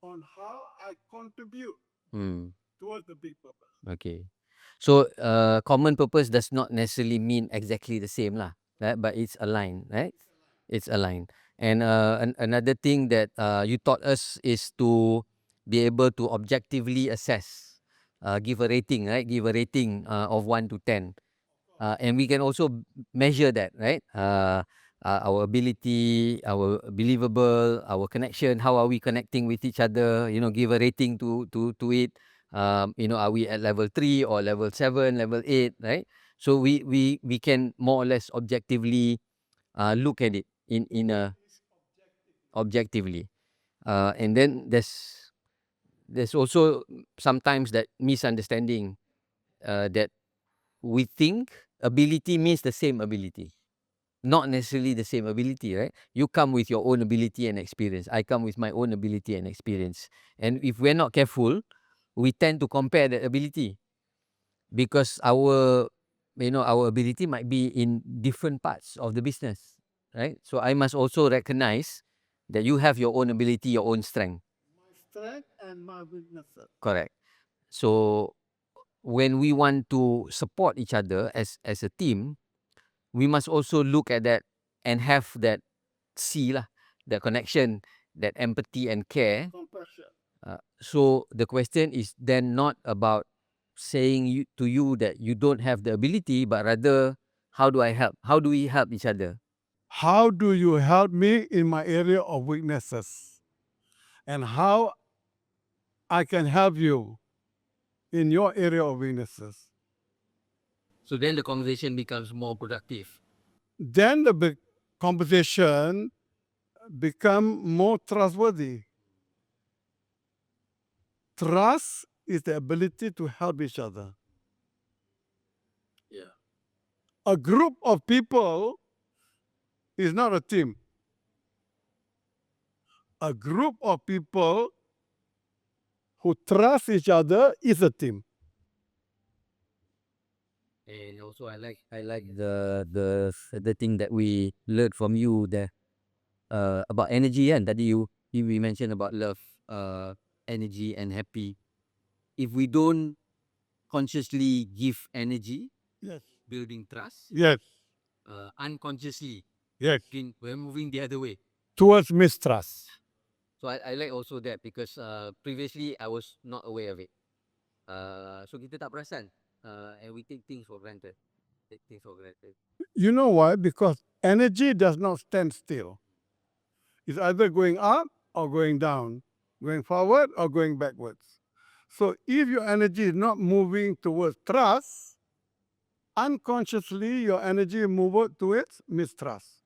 on how I contribute Mm. towards the big purpose. Okay. So common purpose does not necessarily mean exactly the same lah, right? But it's aligned, right? It's aligned. And another thing that you taught us is to be able to objectively assess, give a rating, right? Give a rating of 1 to 10. And we can also measure that, right? Our ability, our believable, our connection. How are we connecting with each other? You know, give a rating to it. You know, are we at level 3 or level 7, level 8, right? So we can more or less objectively look at it in a objectively. And then there's also sometimes that misunderstanding that we think ability means the same ability. Not necessarily the same ability, right? You come with your own ability and experience. I come with my own ability and experience. And if we're not careful, we tend to compare that ability because our our ability might be in different parts of the business, right? So I must also recognize that you have your own ability, your own strength. My strength and my weaknesses. Correct. So when we want to support each other as a team, we must also look at that and have that lah, the connection, that empathy and care. Compassion. So the question is then not about saying to you that you don't have the ability, but rather how do I help? How do we help each other? How do you help me in my area of weaknesses? And how I can help you in your area of weaknesses? So then the conversation becomes more productive. Then the conversation become more trustworthy. Trust is the ability to help each other. Yeah. A group of people is not a team. A group of people who trust each other is a team. And also I like the thing that we learned from you there about energy, and tadi we mentioned about love, energy and happy. If we don't consciously give energy, Yes. building trust, Yes. unconsciously Yes. we're moving the other way. Towards mistrust. So I like also that because previously I was not aware of it. So kita tak perasan, and we take things for granted. Take things for granted. You know why? Because energy does not stand still. It's either going up or going down, going forward or going backwards. So if your energy is not moving towards trust, unconsciously your energy moves towards mistrust.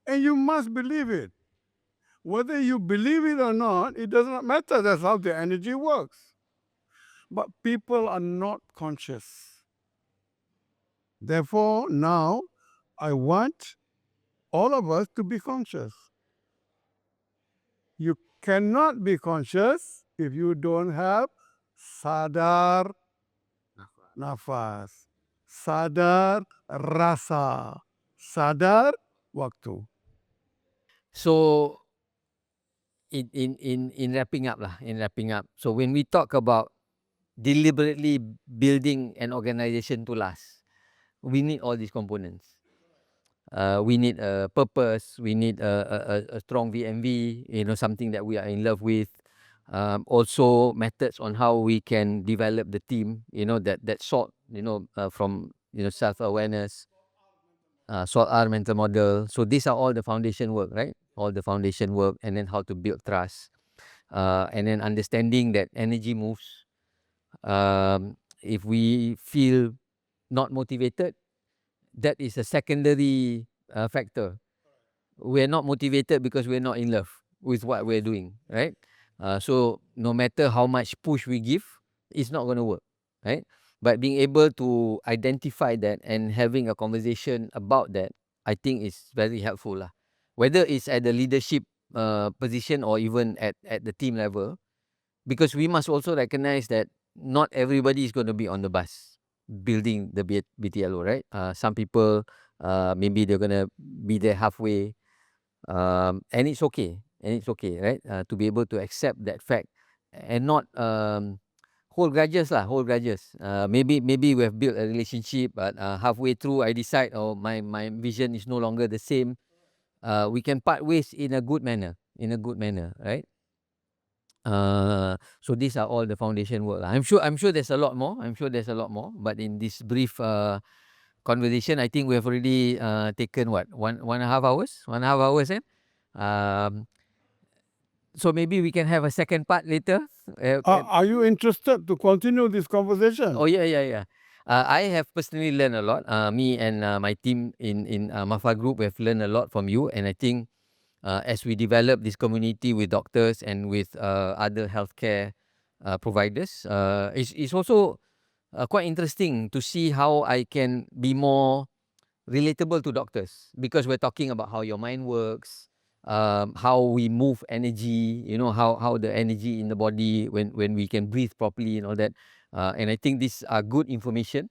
And you must believe it. Whether you believe it or not, it does not matter. That's how the energy works. But people are not conscious. Therefore, now I want all of us to be conscious. You cannot be conscious if you don't have sadar nafas, sadar rasa, sadar waktu. So in wrapping up lah, so when we talk about deliberately building an organization to last, we need all these components. We need a purpose, we need a strong V.M.V, something that we are in love with. Also methods on how we can develop the team, that sort, from self-awareness, SWOT mental model. So these are all the foundation work, right? All the foundation work, and then how to build trust, and then understanding that energy moves. If we feel not motivated, that is a secondary factor. We're not motivated because we're not in love with what we're doing, right? So no matter how much push we give, it's not going to work, right? But being able to identify that and having a conversation about that, I think is very helpful lah. Whether it's at the leadership position or even at the team level, because we must also recognize that not everybody is going to be on the bus building the BTLO, right? Some people, maybe they're going to be there halfway, and it's okay. And it's okay, right? To be able to accept that fact and not hold grudges lah, hold grudges. Maybe we have built a relationship, but halfway through I decide, oh, my vision is no longer the same. We can part ways in a good manner, right? So these are all the foundation work lah. I'm sure there's a lot more. But in this brief conversation, I think we have already taken what, 1.5 hours, 1.5 hours, eh? So maybe we can have a second part later. Are you interested to continue this conversation? Oh yeah. I have personally learned a lot. Me and my team in Mafa Group have learned a lot from you, and I think as we develop this community with doctors and with other healthcare providers, it's also quite interesting to see how I can be more relatable to doctors, because we're talking about how your mind works, how we move energy, how the energy in the body when we can breathe properly and all that. And I think these are good information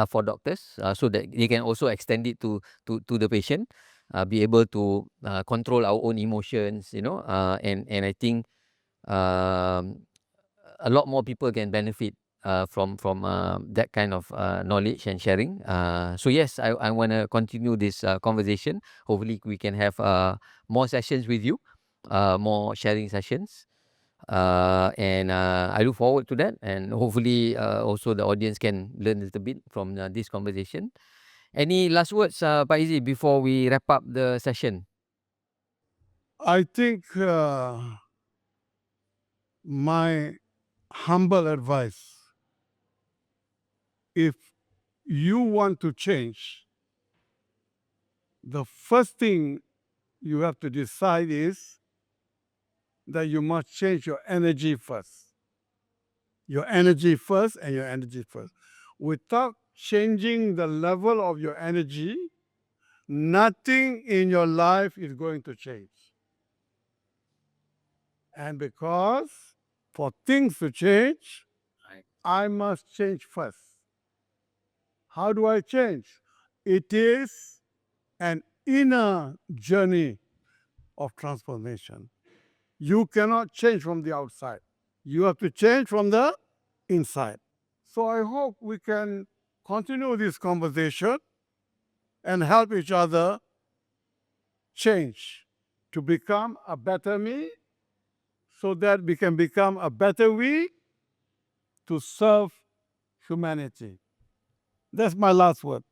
for doctors, so that they can also extend it to the patient, be able to control our own emotions, and I think um, a lot more people can benefit from that kind of knowledge and sharing. So yes, I want to continue this conversation. Hopefully we can have more sessions with you, more sharing sessions. And I look forward to that, and hopefully also the audience can learn a little bit from this conversation. Any last words, Pak Izzy, before we wrap up the session? I think my humble advice, if you want to change, the first thing you have to decide is that you must change your energy first. Your energy first and your energy first. Without changing the level of your energy, nothing in your life is going to change. And because for things to change, I must change first. How do I change? It is an inner journey of transformation. You cannot change from the outside. You have to change from the inside. So I hope we can continue this conversation and help each other change to become a better me, so that we can become a better we to serve humanity. That's my last word.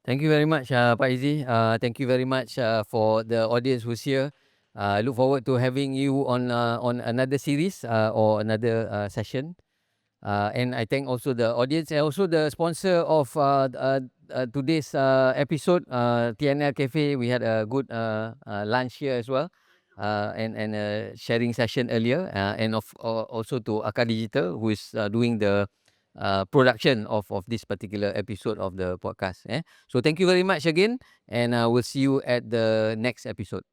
Thank you very much, Pak Izzy. Thank you very much for the audience who's here. I look forward to having you on another series or another session. And I thank also the audience and also the sponsor of today's episode, TNL Cafe. We had a good lunch here as well, and a sharing session earlier, and also to Akar Digital, who is doing the production of this particular episode of the podcast. So thank you very much again, and we'll see you at the next episode.